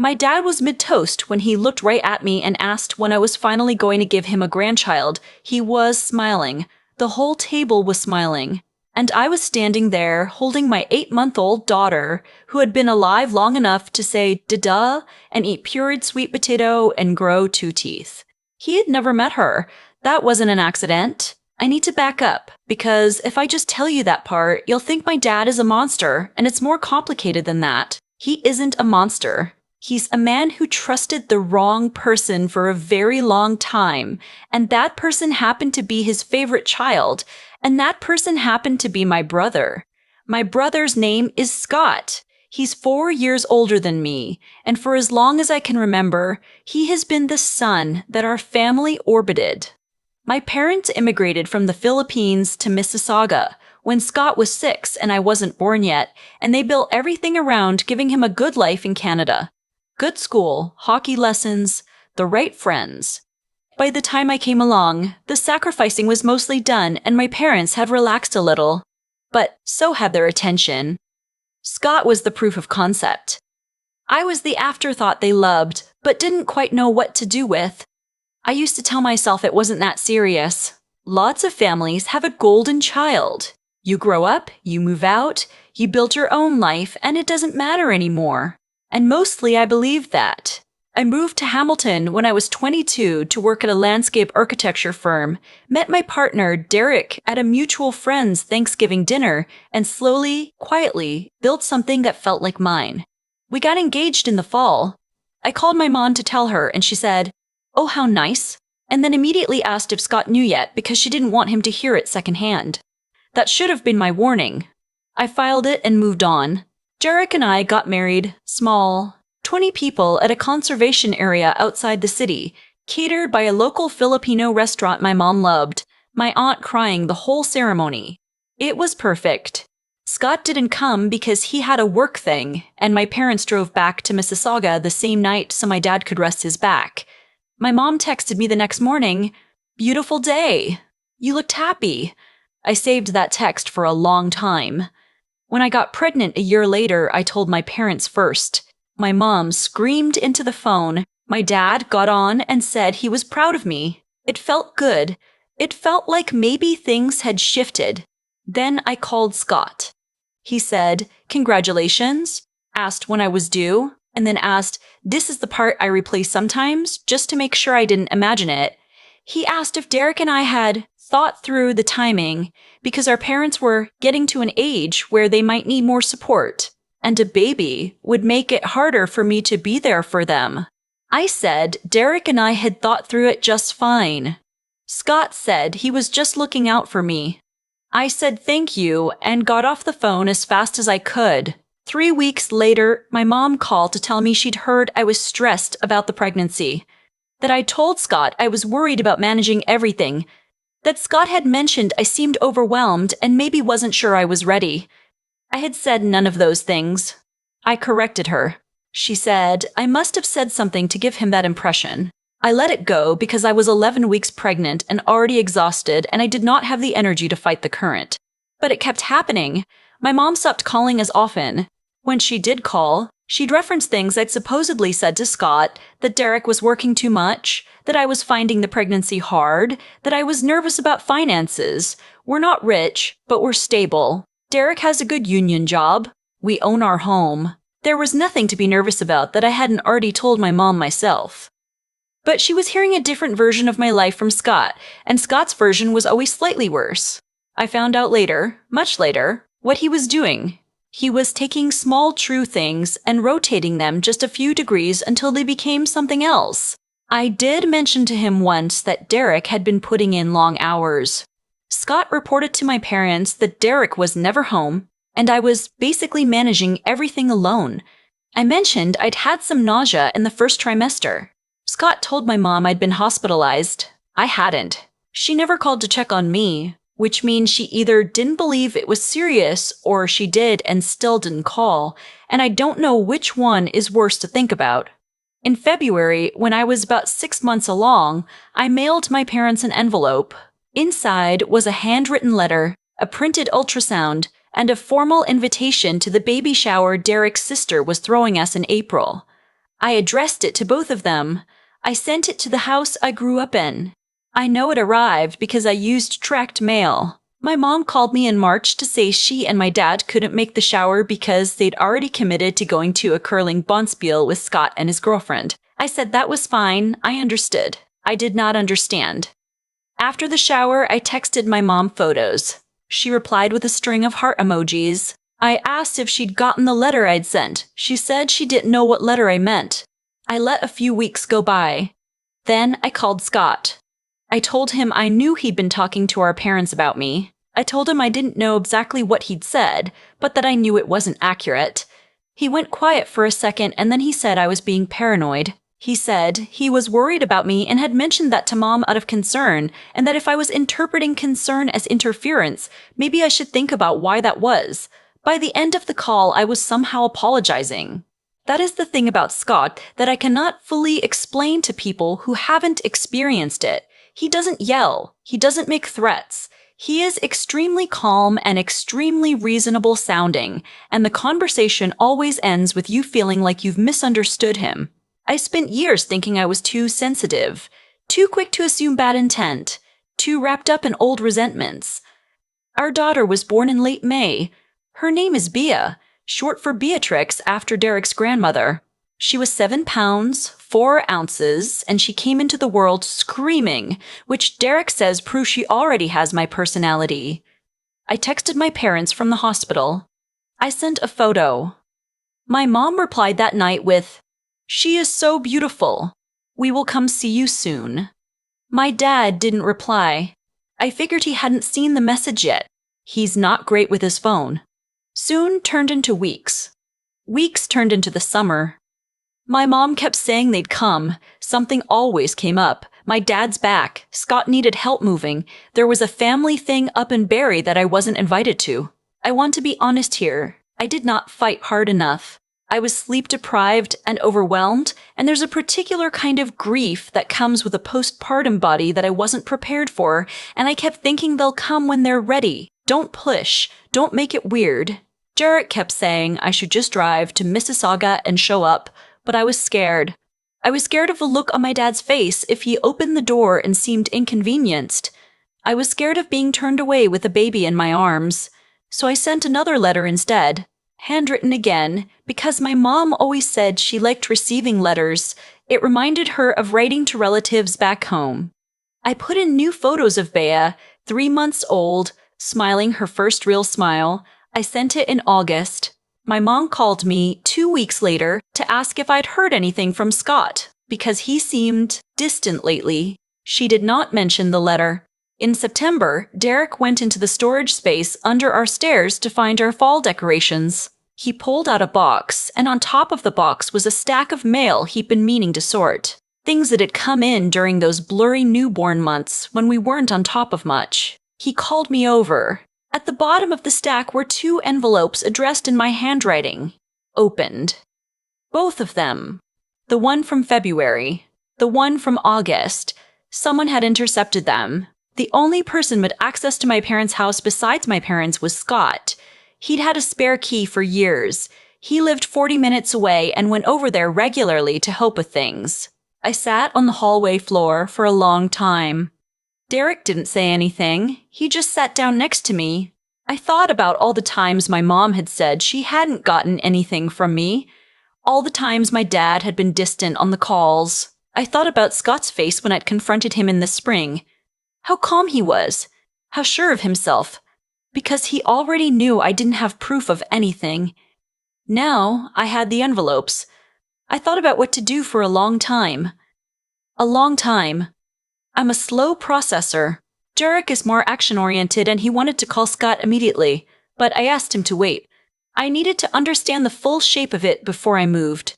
My dad was mid-toast when he looked right at me and asked when I was finally going to give him a grandchild. He was smiling. The whole table was smiling. And I was standing there holding my 8-month-old daughter, who had been alive long enough to say "da-da" and eat pureed sweet potato and grow 2 teeth. He had never met her. That wasn't an accident. I need to back up, because if I just tell you that part, you'll think my dad is a monster, and it's more complicated than that. He isn't a monster. He's a man who trusted the wrong person for a very long time, and that person happened to be his favorite child, and that person happened to be my brother. My brother's name is Scott. He's 4 years older than me, and for as long as I can remember, he has been the sun that our family orbited. My parents immigrated from the Philippines to Mississauga when Scott was 6 and I wasn't born yet, and they built everything around giving him a good life in Canada. Good school, hockey lessons, the right friends. By the time I came along, the sacrificing was mostly done and my parents had relaxed a little. But so had their attention. Scott was the proof of concept. I was the afterthought they loved, but didn't quite know what to do with. I used to tell myself it wasn't that serious. Lots of families have a golden child. You grow up, you move out, you build your own life, and it doesn't matter anymore. And mostly I believed that. I moved to Hamilton when I was 22 to work at a landscape architecture firm, met my partner, Derek, at a mutual friend's Thanksgiving dinner, and slowly, quietly, built something that felt like mine. We got engaged in the fall. I called my mom to tell her, and she said, "Oh, how nice," and then immediately asked if Scott knew yet because she didn't want him to hear it secondhand. That should have been my warning. I filed it and moved on. Derek and I got married, small, 20 people at a conservation area outside the city, catered by a local Filipino restaurant my mom loved, my aunt crying the whole ceremony. It was perfect. Scott didn't come because he had a work thing, and my parents drove back to Mississauga the same night so my dad could rest his back. My mom texted me the next morning, "Beautiful day. You looked happy." I saved that text for a long time. When I got pregnant a year later, I told my parents first. My mom screamed into the phone. My dad got on and said he was proud of me. It felt good. It felt like maybe things had shifted. Then I called Scott. He said, "Congratulations," asked when I was due, and then asked, "This is the part I replay sometimes, just to make sure I didn't imagine it." He asked if Derek and I had thought through the timing because our parents were getting to an age where they might need more support, and a baby would make it harder for me to be there for them. I said Derek and I had thought through it just fine. Scott said he was just looking out for me. I said thank you and got off the phone as fast as I could. 3 weeks later, my mom called to tell me she'd heard I was stressed about the pregnancy, that I told Scott I was worried about managing everything, that Scott had mentioned I seemed overwhelmed and maybe wasn't sure I was ready. I had said none of those things. I corrected her. She said I must have said something to give him that impression. I let it go because I was 11 weeks pregnant and already exhausted, and I did not have the energy to fight the current. But it kept happening. My mom stopped calling as often. When she did call, she'd reference things I'd supposedly said to Scott, that Derek was working too much, that I was finding the pregnancy hard, that I was nervous about finances. We're not rich, but we're stable. Derek has a good union job. We own our home. There was nothing to be nervous about that I hadn't already told my mom myself. But she was hearing a different version of my life from Scott, and Scott's version was always slightly worse. I found out later, much later, what he was doing. He was taking small true things and rotating them just a few degrees until they became something else. I did mention to him once that Derek had been putting in long hours. Scott reported to my parents that Derek was never home, and I was basically managing everything alone. I mentioned I'd had some nausea in the first trimester. Scott told my mom I'd been hospitalized. I hadn't. She never called to check on me, which means she either didn't believe it was serious or she did and still didn't call, and I don't know which one is worse to think about. In February, when I was about 6 months along, I mailed my parents an envelope. Inside was a handwritten letter, a printed ultrasound, and a formal invitation to the baby shower Derek's sister was throwing us in April. I addressed it to both of them. I sent it to the house I grew up in. I know it arrived because I used tracked mail. My mom called me in March to say she and my dad couldn't make the shower because they'd already committed to going to a curling bonspiel with Scott and his girlfriend. I said that was fine. I understood. I did not understand. After the shower, I texted my mom photos. She replied with a string of heart emojis. I asked if she'd gotten the letter I'd sent. She said she didn't know what letter I meant. I let a few weeks go by. Then I called Scott. I told him I knew he'd been talking to our parents about me. I told him I didn't know exactly what he'd said, but that I knew it wasn't accurate. He went quiet for a second and then he said I was being paranoid. He said he was worried about me and had mentioned that to Mom out of concern, and that if I was interpreting concern as interference, maybe I should think about why that was. By the end of the call, I was somehow apologizing. That is the thing about Scott that I cannot fully explain to people who haven't experienced it. He doesn't yell. He doesn't make threats. He is extremely calm and extremely reasonable sounding, and the conversation always ends with you feeling like you've misunderstood him. I spent years thinking I was too sensitive, too quick to assume bad intent, too wrapped up in old resentments. Our daughter was born in late May. Her name is Bea, short for Beatrix after Derek's grandmother. She was 7 pounds, 4 ounces, and she came into the world screaming, which Derek says proves she already has my personality. I texted my parents from the hospital. I sent a photo. My mom replied that night with, "She is so beautiful. We will come see you soon." My dad didn't reply. I figured he hadn't seen the message yet. He's not great with his phone. Soon turned into weeks. Weeks turned into the summer. My mom kept saying they'd come. Something always came up. My dad's back. Scott needed help moving. There was a family thing up in Barrie that I wasn't invited to. I want to be honest here. I did not fight hard enough. I was sleep-deprived and overwhelmed, and there's a particular kind of grief that comes with a postpartum body that I wasn't prepared for, and I kept thinking they'll come when they're ready. Don't push. Don't make it weird. Jarrett kept saying I should just drive to Mississauga and show up, but I was scared. I was scared of the look on my dad's face if he opened the door and seemed inconvenienced. I was scared of being turned away with a baby in my arms. So I sent another letter instead, handwritten again, because my mom always said she liked receiving letters. It reminded her of writing to relatives back home. I put in new photos of Bea, 3 months old, smiling her first real smile. I sent it in August. My mom called me 2 weeks later to ask if I'd heard anything from Scott, because he seemed distant lately. She did not mention the letter. In September, Derek went into the storage space under our stairs to find our fall decorations. He pulled out a box, and on top of the box was a stack of mail he'd been meaning to sort. Things that had come in during those blurry newborn months when we weren't on top of much. He called me over. At the bottom of the stack were 2 envelopes addressed in my handwriting. Opened. Both of them. The one from February. The one from August. Someone had intercepted them. The only person with access to my parents' house besides my parents was Scott. He'd had a spare key for years. He lived 40 minutes away and went over there regularly to help with things. I sat on the hallway floor for a long time. Derek didn't say anything. He just sat down next to me. I thought about all the times my mom had said she hadn't gotten anything from me. All the times my dad had been distant on the calls. I thought about Scott's face when I'd confronted him in the spring. How calm he was. How sure of himself. Because he already knew I didn't have proof of anything. Now I had the envelopes. I thought about what to do for a long time. A long time. I'm a slow processor. Jarek is more action-oriented and he wanted to call Scott immediately, but I asked him to wait. I needed to understand the full shape of it before I moved.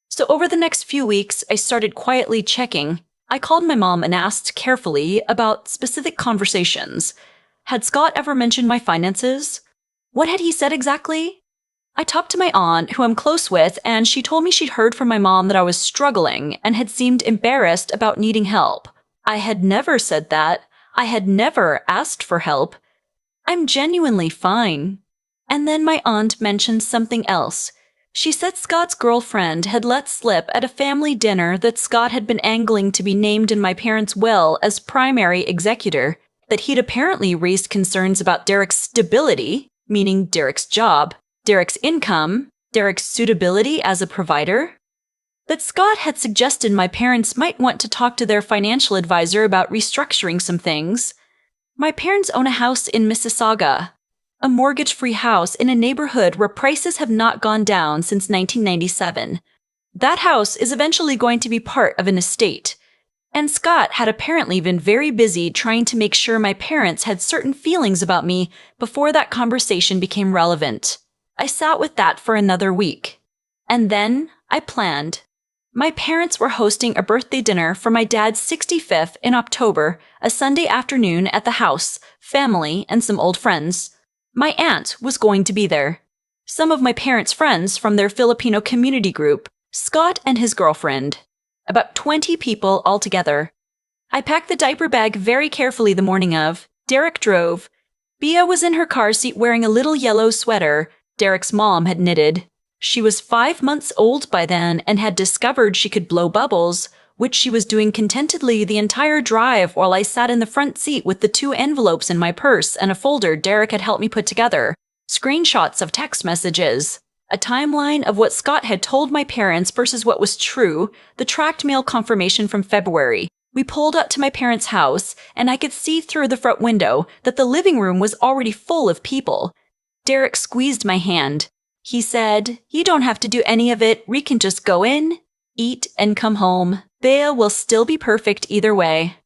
So over the next few weeks, I started quietly checking. I called my mom and asked carefully about specific conversations. Had Scott ever mentioned my finances? What had he said exactly? I talked to my aunt, who I'm close with, and she told me she'd heard from my mom that I was struggling and had seemed embarrassed about needing help. I had never said that. I had never asked for help. I'm genuinely fine. And then my aunt mentioned something else. She said Scott's girlfriend had let slip at a family dinner that Scott had been angling to be named in my parents' will as primary executor, that he'd apparently raised concerns about Derek's stability, meaning Derek's job, Derek's income, Derek's suitability as a provider, that Scott had suggested my parents might want to talk to their financial advisor about restructuring some things. My parents own a house in Mississauga, a mortgage-free house in a neighborhood where prices have not gone down since 1997. That house is eventually going to be part of an estate, and Scott had apparently been very busy trying to make sure my parents had certain feelings about me before that conversation became relevant. I sat with that for another week. And then I planned. My parents were hosting a birthday dinner for my dad's 65th in October, a Sunday afternoon at the house, family, and some old friends. My aunt was going to be there. Some of my parents' friends from their Filipino community group, Scott and his girlfriend. About 20 people altogether. I packed the diaper bag very carefully the morning of. Derek drove. Bea was in her car seat wearing a little yellow sweater Derek's mom had knitted. She was 5 months old by then and had discovered she could blow bubbles, which she was doing contentedly the entire drive while I sat in the front seat with the 2 envelopes in my purse and a folder Derek had helped me put together, screenshots of text messages, a timeline of what Scott had told my parents versus what was true, the tracked mail confirmation from February. We pulled up to my parents' house, and I could see through the front window that the living room was already full of people. Derek squeezed my hand. He said, "You don't have to do any of it. We can just go in, eat, and come home. Bea will still be perfect either way."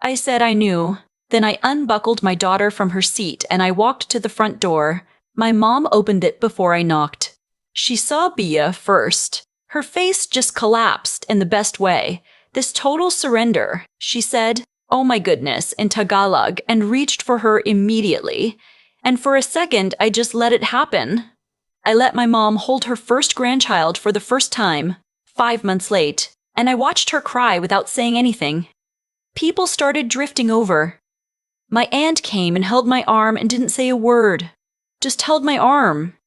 I said I knew. Then I unbuckled my daughter from her seat and I walked to the front door. My mom opened it before I knocked. She saw Bea first. Her face just collapsed in the best way. This total surrender. She said, "Oh my goodness," in Tagalog and reached for her immediately. And for a second, I just let it happen. I let my mom hold her first grandchild for the first time, 5 months late, and I watched her cry without saying anything. People started drifting over. My aunt came and held my arm and didn't say a word, just held my arm.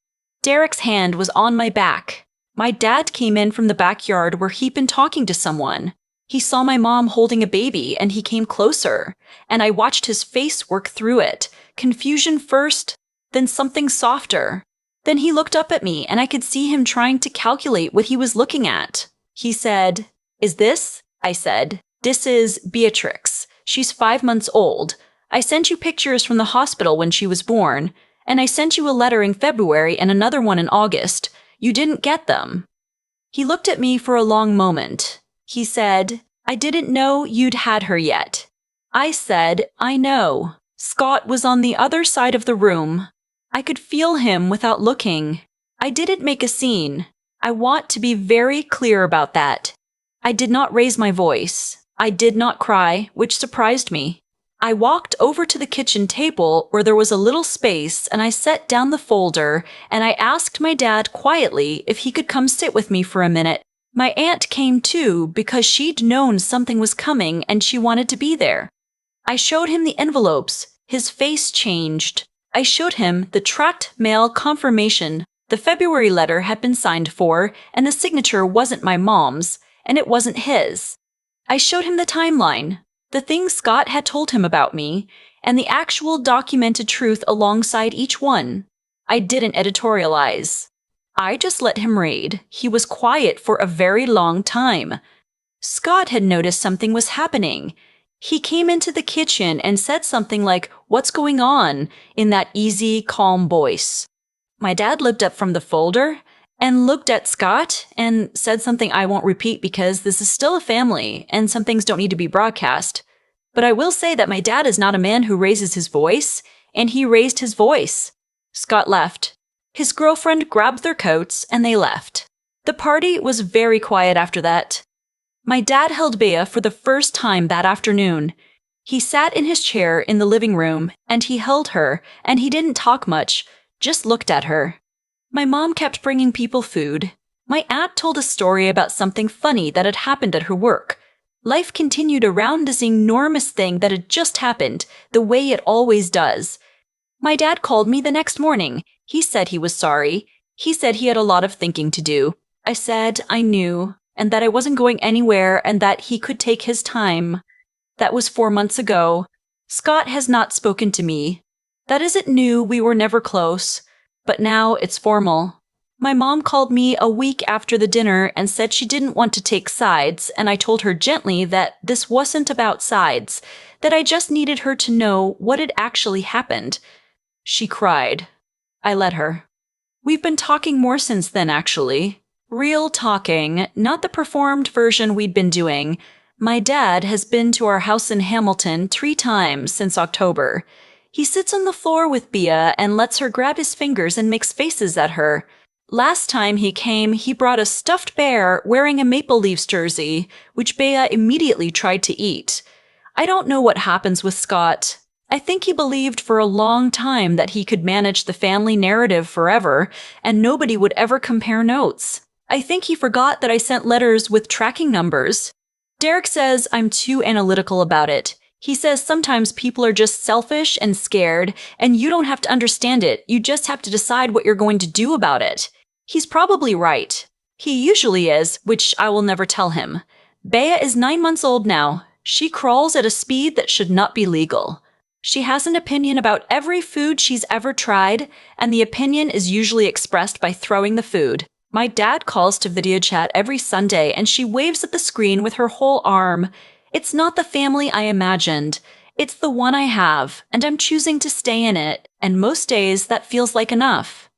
Derek's hand was on my back. My dad came in from the backyard where he'd been talking to someone. He saw my mom holding a baby and he came closer, and I watched his face work through it, confusion first, then something softer. Then he looked up at me and I could see him trying to calculate what he was looking at. He said, "Is this?" I said, "This is Beatrix. She's 5 months old. I sent you pictures from the hospital when she was born, and I sent you a letter in February and another one in August. You didn't get them." He looked at me for a long moment. He said, "I didn't know you'd had her yet." I said, "I know." Scott was on the other side of the room. I could feel him without looking. I didn't make a scene. I want to be very clear about that. I did not raise my voice. I did not cry, which surprised me. I walked over to the kitchen table where there was a little space and I set down the folder and I asked my dad quietly if he could come sit with me for a minute. My aunt came too because she'd known something was coming and she wanted to be there. I showed him the envelopes. His face changed. I showed him the tracked mail confirmation. The February letter had been signed for, and the signature wasn't my mom's, and it wasn't his. I showed him the timeline, the things Scott had told him about me, and the actual documented truth alongside each one. I didn't editorialize. I just let him read. He was quiet for a very long time. Scott had noticed something was happening. He came into the kitchen and said something like, "What's going on?" in that easy, calm voice. My dad looked up from the folder and looked at Scott and said something I won't repeat because this is still a family and some things don't need to be broadcast. But I will say that my dad is not a man who raises his voice, and he raised his voice. Scott left. His girlfriend grabbed their coats and they left. The party was very quiet after that. My dad held Bea for the first time that afternoon. He sat in his chair in the living room, and he held her, and he didn't talk much, just looked at her. My mom kept bringing people food. My aunt told a story about something funny that had happened at her work. Life continued around this enormous thing that had just happened, the way it always does. My dad called me the next morning. He said he was sorry. He said he had a lot of thinking to do. I said I knew, and that I wasn't going anywhere and that he could take his time. That was 4 months ago. Scott has not spoken to me. That isn't new, we were never close. But now it's formal. My mom called me a week after the dinner and said she didn't want to take sides, and I told her gently that this wasn't about sides, that I just needed her to know what had actually happened. She cried. I let her. We've been talking more since then, actually. Real talking, not the performed version we'd been doing. My dad has been to our house in Hamilton 3 times since October. He sits on the floor with Bea and lets her grab his fingers and makes faces at her. Last time he came, he brought a stuffed bear wearing a Maple Leafs jersey, which Bea immediately tried to eat. I don't know what happens with Scott. I think he believed for a long time that he could manage the family narrative forever, and nobody would ever compare notes. I think he forgot that I sent letters with tracking numbers. Derek says I'm too analytical about it. He says sometimes people are just selfish and scared, and you don't have to understand it, you just have to decide what you're going to do about it. He's probably right. He usually is, which I will never tell him. Bea is 9 months old now. She crawls at a speed that should not be legal. She has an opinion about every food she's ever tried, and the opinion is usually expressed by throwing the food. My dad calls to video chat every Sunday, and she waves at the screen with her whole arm. It's not the family I imagined. It's the one I have, and I'm choosing to stay in it, and most days that feels like enough.